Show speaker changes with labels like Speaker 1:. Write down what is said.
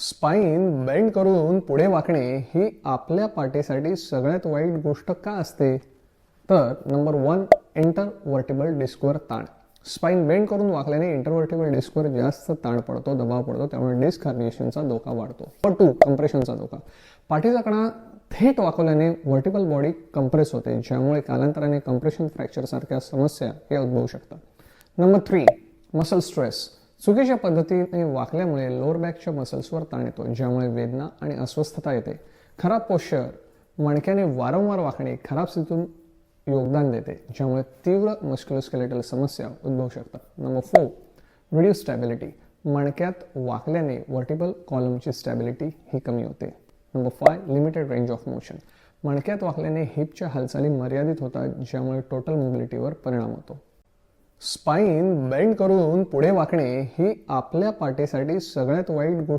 Speaker 1: Spine bend करून पुढे वाकणे ही आपल्या पाठीसाठी सगळ्यात वाईट गोष्ट का असते? तर नंबर 1, इंटरव्हर्टिबल डिस्कवर ताण. स्पाइन बेंड करून वाकल्याने इंटरव्हर्टिबल डिस्कवर जास्त ताण पडतो, दबाव पडतो, त्यामुळे डिस्क हर्निएशनचा धोका वाढतो. नंबर 2, कंप्रेशनचा धोका. पाठीचा कणा थेट वाकवल्याने व्हर्टिबल बॉडी कंप्रेस होते, ज्यामुळे कालांतराने कंप्रेशन फ्रॅक्चर सारख्या समस्या हे उद्भवू शकतात. Number 3, muscle stress. चुकीच्या पद्धतीने वाकल्यामुळे लोअर बॅकच्या मसल्सवर ताण येतो, ज्यामुळे वेदना आणि अस्वस्थता येते. खराब पोश्चर, मणक्याने वारंवार वाकणे खराब स्थितीतून योगदान देते, ज्यामुळे तीव्र मस्क्युलोस्केलेटल समस्या उद्भवू शकतात. Number 4, reduce stability. मणक्यात वाकल्याने व्हर्टिबल कॉलमची स्टॅबिलिटी ही कमी होते. Number 5, limited range of motion. मणक्यात वाकल्याने हिपच्या हालचाली मर्यादित होतात, ज्यामुळे टोटल मोबिलिटीवर परिणाम होतो. स्पाइन बेंड करून पुढे वाकणे ही आपल्या पाठीसाठी सगळ्यात वाईट गोष्ट